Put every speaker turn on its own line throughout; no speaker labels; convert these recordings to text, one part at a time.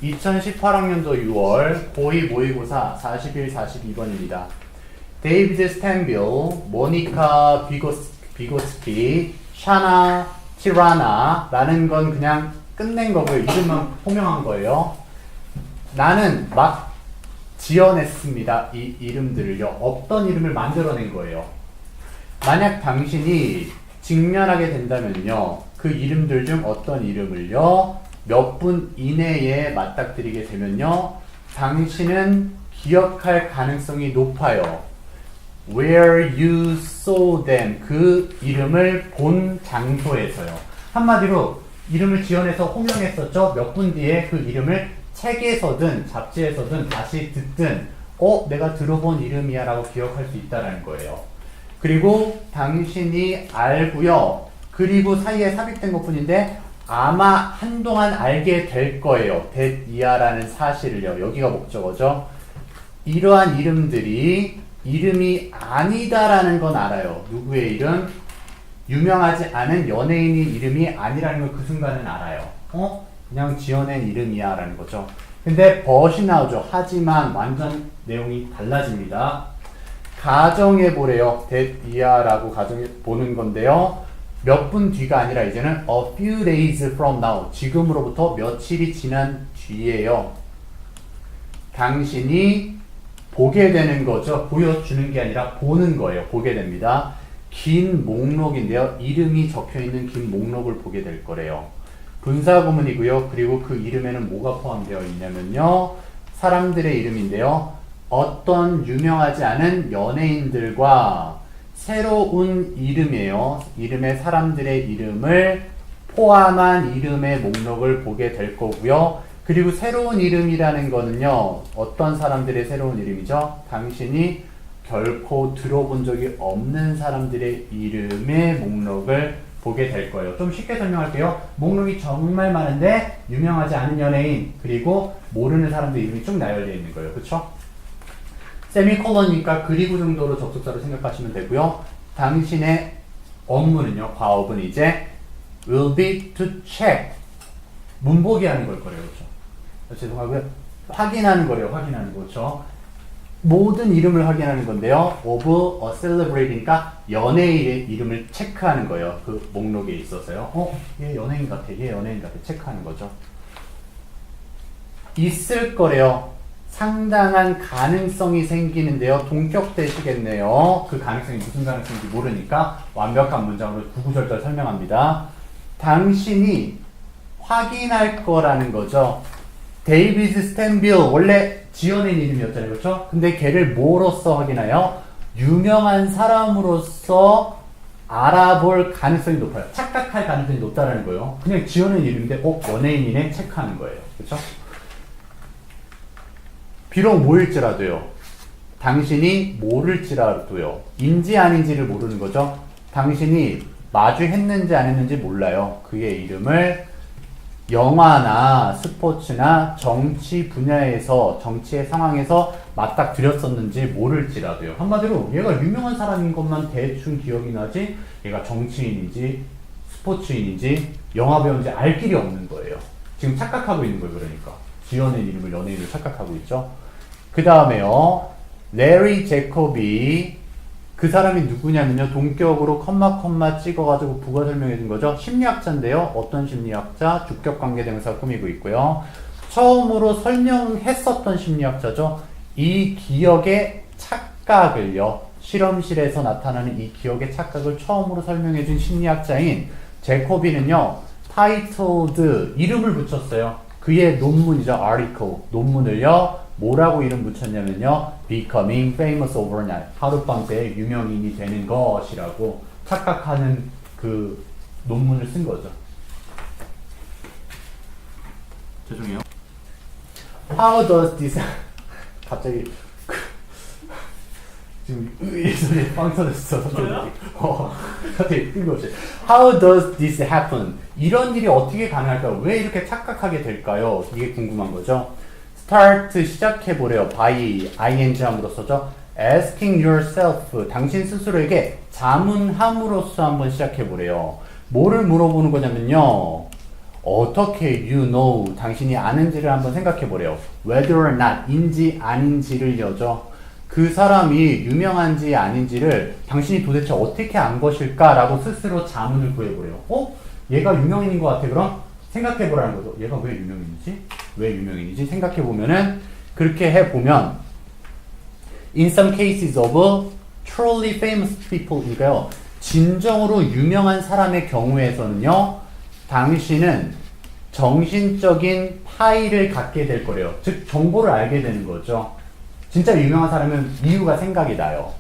2018학년도 6월 고2 모의고사 41, 42번입니다. 데이비드 스탠빌, 모니카 비고스키, 샤나 티라나라는 건 그냥 끝낸 거고요. 이름만 호명한 거예요. 나는 막 지어냈습니다. 이 이름들을요. 어떤 이름을 만들어낸 거예요. 만약 당신이 직면하게 된다면요. 그 이름들 중 어떤 이름을요. 몇 분 이내에 맞닥뜨리게 되면요. 당신은 기억할 가능성이 높아요. Where you saw them. 그 이름을 본 장소에서요. 한마디로 이름을 지어내서 호명했었죠. 몇 분 뒤에 그 이름을 책에서든 잡지에서든 다시 듣든 내가 들어본 이름이야 라고 기억할 수 있다는 거예요. 그리고 당신이 알고요. 그리고 사이에 삽입된 것 뿐인데 아마 한동안 알게 될 거예요. that 이하라는 사실을요. 여기가 목적어죠. 이러한 이름들이 이름이 아니다라는 건 알아요. 누구의 이름? 유명하지 않은 연예인의 이름이 아니라는 걸 그 순간은 알아요. 그냥 지어낸 이름이야 라는 거죠. 근데 but이 나오죠. 하지만 완전 내용이 달라집니다. 가정해 보래요. that 이하 라고 가정해 보는 건데요. 몇 분 뒤가 아니라 이제는 a few days from now. 지금으로부터 며칠이 지난 뒤에요. 당신이 보게 되는 거죠. 보여주는 게 아니라 보는 거예요. 보게 됩니다. 긴 목록인데요. 이름이 적혀있는 긴 목록을 보게 될 거래요. 분사구문이고요. 그리고 그 이름에는 뭐가 포함되어 있냐면요. 사람들의 이름인데요. 어떤 유명하지 않은 연예인들과 새로운 이름이에요. 이름의 사람들의 이름을 포함한 이름의 목록을 보게 될 거고요. 그리고 새로운 이름이라는 거는요. 어떤 사람들의 새로운 이름이죠? 당신이 결코 들어본 적이 없는 사람들의 이름의 목록을 보게 될 거예요. 좀 쉽게 설명할게요. 목록이 정말 많은데 유명하지 않은 연예인 그리고 모르는 사람들 이름이 쭉 나열되어 있는 거예요. 그쵸? 세미콜론이니까 그리고 정도로 접속사로 생각하시면 되고요. 당신의 업무는요. 과업은 이제 will be to check. 문보기 하는 걸 거예요. 그렇죠? 죄송하고요. 확인하는 거래요. 확인하는 거. 그렇죠? 모든 이름을 확인하는 건데요. of a celebrity니까 연예인의 이름을 체크하는 거예요. 그 목록에 있어서요. 얘 연예인 같아. 얘 연예인 같아. 체크하는 거죠. 있을 거래요. 상당한 가능성이 생기는데요. 동격되시겠네요. 그 가능성이 무슨 가능성인지 모르니까 완벽한 문장으로 구구절절 설명합니다. 당신이 확인할 거라는 거죠. 데이비드 스탠빌 원래 지어낸 이름이었잖아요. 그렇죠? 근데 걔를 뭐로써 확인해요? 유명한 사람으로서 알아볼 가능성이 높아요. 착각할 가능성이 높다라는 거예요. 그냥 지어낸 이름인데 연예인이네 체크하는 거예요. 그렇죠? 비록 모일지라도요. 당신이 모를지라도요. 인지 아닌지를 모르는 거죠. 당신이 마주했는지 안 했는지 몰라요. 그의 이름을 영화나 스포츠나 정치 분야에서 정치의 상황에서 맞닥뜨렸었는지 모를지라도요. 한마디로 얘가 유명한 사람인 것만 대충 기억이 나지 얘가 정치인인지 스포츠인인지 영화 배우인지 알 길이 없는 거예요. 지금 착각하고 있는 거예요. 그러니까 지어낸 이름을 연예인으로 착각하고 있죠. 그 다음에요. 레리 제코비 그 사람이 누구냐면요. 동격으로 컴마 찍어가지고 부가 설명해 준 거죠. 심리학자인데요. 어떤 심리학자? 주격관계대명사 꾸미고 있고요. 처음으로 설명했었던 심리학자죠. 이 기억의 착각을요. 실험실에서 나타나는 이 기억의 착각을 처음으로 설명해 준 심리학자인 제코비는요. titled 이름을 붙였어요. 그의 논문이죠. article 논문을요. 뭐라고 이름 붙였냐면요. becoming famous overnight. 하룻밤새 유명인이 되는 것이라고 착각하는 그 논문을 쓴 거죠. 죄송해요. How does this 갑자기 지금 이 소리 빵 터졌어. 갑자기 뜬금없이 How does this happen? 이런 일이 어떻게 가능할까요? 왜 이렇게 착각하게 될까요? 이게 궁금한 거죠. start 시작해보래요. by ing 함으로써죠. asking yourself 당신 스스로에게 자문함으로써 한번 시작해보래요. 뭐를 물어보는 거냐면요. 어떻게 you know 당신이 아는지를 한번 생각해 보래요. whether or not 인지 아닌지를 여죠. 그 사람이 유명한지 아닌지를 당신이 도대체 어떻게 안 것일까라고 스스로 자문을 구해보래요. 얘가 유명인인 것 같아. 그럼 생각해보라는 거죠. 얘가 왜 유명인이지? 왜 유명인이지? 생각해보면은 그렇게 해보면 in some cases of truly famous people니까요. 진정으로 유명한 사람의 경우에서는요. 당신은 정신적인 파일을 갖게 될 거래요. 즉 정보를 알게 되는 거죠. 진짜 유명한 사람은 이유가 생각이 나요.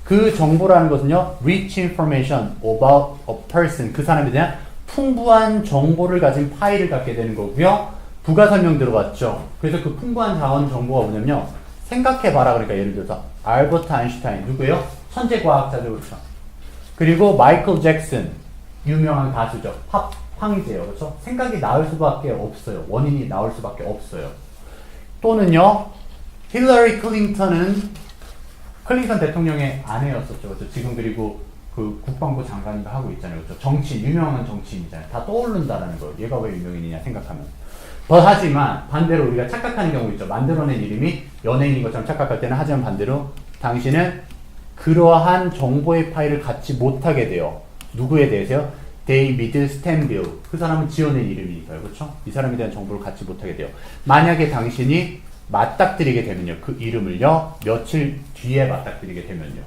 그 정보라는 것은요. rich information about a person. 그 사람에 대한 풍부한 정보를 가진 파일을 갖게 되는 거고요. 부가 설명 들어봤죠. 그래서 그 풍부한 자원 정보가 뭐냐면요. 생각해봐라. 그러니까 예를 들어서 알버트 아인슈타인 누구예요? 천재 과학자죠. 그렇죠. 그리고 마이클 잭슨 유명한 가수죠. 팝 황제요. 그렇죠? 생각이 나올 수밖에 없어요. 원인이 나올 수밖에 없어요. 또는요. 힐러리 클린턴은 클린턴 대통령의 아내였었죠. 그렇죠? 지금 그리고 그 국방부 장관인가 하고 있잖아요. 그렇죠? 정치인, 유명한 정치인이잖아요. 다 떠오른다라는 거예요. 얘가 왜 유명인이냐 생각하면. 하지만 반대로 우리가 착각하는 경우 있죠. 만들어낸 이름이 연예인인 것처럼 착각할 때는 하지만 반대로 당신은 그러한 정보의 파일을 갖지 못하게 돼요. 누구에 대해서요? 데이비드 스탠빌. 그 사람은 지어낸 이름이니까요. 그렇죠? 이 사람에 대한 정보를 갖지 못하게 돼요. 만약에 당신이 맞닥뜨리게 되면요. 그 이름을요. 며칠 뒤에 맞닥뜨리게 되면요.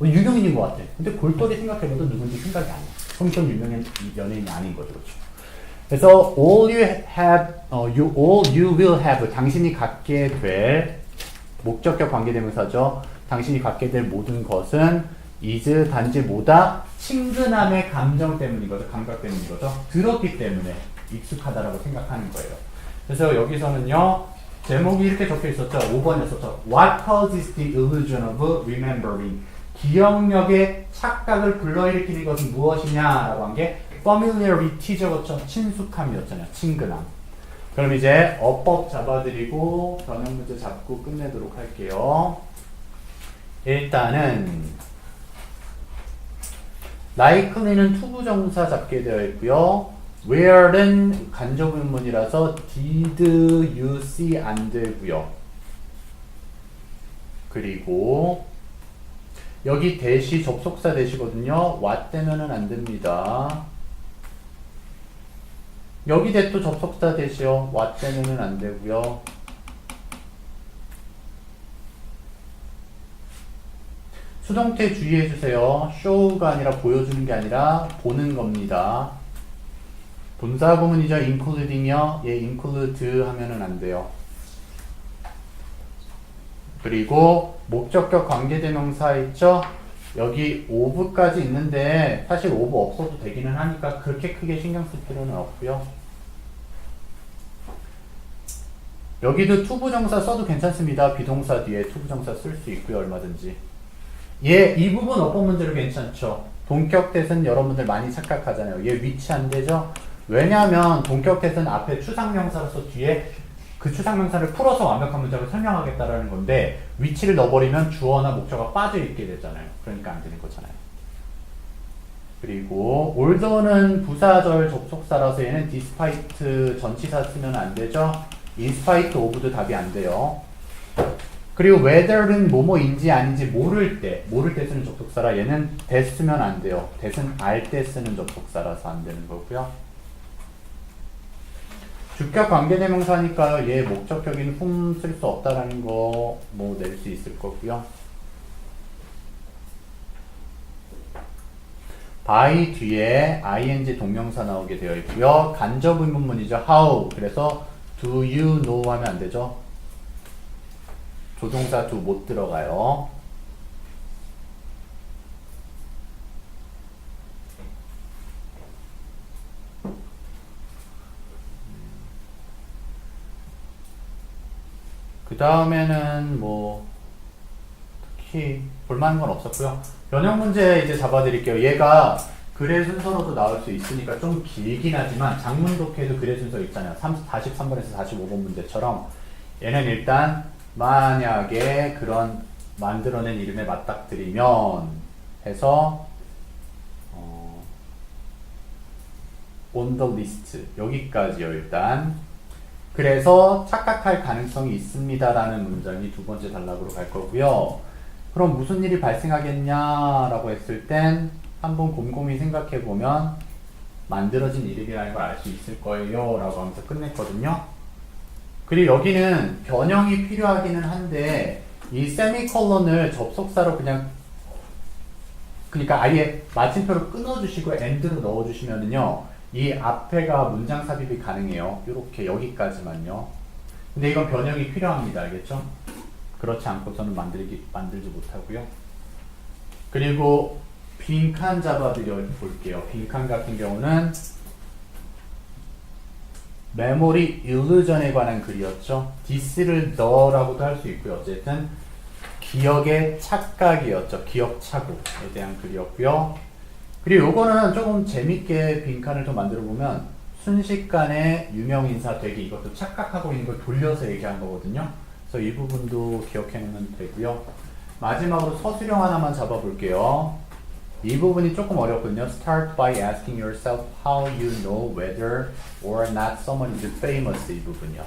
유명인인 것 같아. 근데 골똘히 생각해봐도 누군지 생각이 안 나. 그럼 전 유명한 연예인이 아닌 거죠. 그렇죠? 그래서 all you will have 당신이 갖게 될 목적격 관계대명사죠. 당신이 갖게 될 모든 것은 is 단지 뭐다? 친근함의 감정 때문인 거죠. 감각 때문인 거죠. 들었기 때문에 익숙하다라고 생각하는 거예요. 그래서 여기서는요. 제목이 이렇게 적혀 있었죠. 5번이었었죠. What causes the illusion of remembering? 기억력의 착각을 불러일으키는 것은 무엇이냐라고 한 게 familiarity죠. 그렇죠? 친숙함이었잖아요. 친근함. 그럼 이제 어법 잡아드리고 변형 문제 잡고 끝내도록 할게요. 일단은 likely는 투부정사 잡게 되어 있고요. where는 간접의문이라서 did you see 안 되고요. 그리고 여기 대시 접속사 대시거든요. what 되면은 안 됩니다. 여기 대또 접속사 대시요. what 되면은 안 되고요. 수동태 주의해주세요. show가 아니라 보여주는 게 아니라 보는 겁니다. 분사 구문이죠. including이요. include 하면은 안 돼요. 그리고 목적격 관계대명사 있죠. 여기 of까지 있는데 사실 of 없어도 되기는 하니까 그렇게 크게 신경 쓸 필요는 없고요. 여기도 투부정사 써도 괜찮습니다. 비동사 뒤에 투부정사 쓸 수 있고요. 얼마든지. 이 부분 어법 문제로 괜찮죠. 동격대는 여러분들 많이 착각하잖아요. 얘 위치 안 되죠? 왜냐하면 동격대는 앞에 추상명사로서 뒤에 그 추상명사를 풀어서 완벽한 문장을 설명하겠다라는 건데 위치를 넣어버리면 주어나 목적어가 빠져있게 되잖아요. 그러니까 안 되는 거잖아요. 그리고 although는 부사절 접속사라서 얘는 despite 전치사 쓰면 안 되죠. in spite of도 답이 안 돼요. 그리고 whether는 뭐뭐인지 아닌지 모를 때 쓰는 접속사라 얘는 that 쓰면 안 돼요. that은 알 때 쓰는 접속사라서 안 되는 거고요. 주격 관계대명사니까요. 얘 목적격인 whom 쓸 수 없다라는 거 뭐 낼 수 있을 거고요. by 뒤에 ing 동명사 나오게 되어 있고요. 간접 의문문이죠. how. 그래서 do you know 하면 안 되죠. 조동사 do 못 들어가요. 그 다음에는 뭐 특히 볼만한 건 없었고요. 변형 문제 이제 잡아드릴게요. 얘가 글의 순서로도 나올 수 있으니까 좀 길긴 하지만 장문 독해도 글의 순서 있잖아요. 43번에서 45번 문제처럼 얘는 일단 만약에 그런 만들어낸 이름에 맞닥뜨리면 해서 on the list. 여기까지요, 일단. 그래서 착각할 가능성이 있습니다라는 문장이 두 번째 단락으로 갈 거고요. 그럼 무슨 일이 발생하겠냐라고 했을 땐 한번 곰곰이 생각해 보면 만들어진 일이라는 걸 알 수 있을 거예요 라고 하면서 끝냈거든요. 그리고 여기는 변형이 필요하기는 한데 이 세미콜론을 접속사로 그러니까 아예 마침표로 끊어주시고 end로 넣어주시면은요 이 앞에가 문장 삽입이 가능해요. 이렇게 여기까지만요. 근데 이건 변형이 필요합니다. 알겠죠? 그렇지 않고서는 만들지 못하고요. 그리고 빈칸 잡아드려 볼게요. 빈칸 같은 경우는 메모리 일루전에 관한 글이었죠. this를 the라고도 할 수 있고요. 어쨌든 기억의 착각이었죠. 기억 착오에 대한 글이었고요. 그리고 요거는 조금 재밌게 빈칸을 좀 만들어 보면 순식간에 유명인사 되기 이것도 착각하고 있는 걸 돌려서 얘기한 거거든요. 그래서 이 부분도 기억해 놓으면 되고요. 마지막으로 서술형 하나만 잡아 볼게요. 이 부분이 조금 어렵거든요. Start by asking yourself how you know whether or not someone is famous 이 부분이요.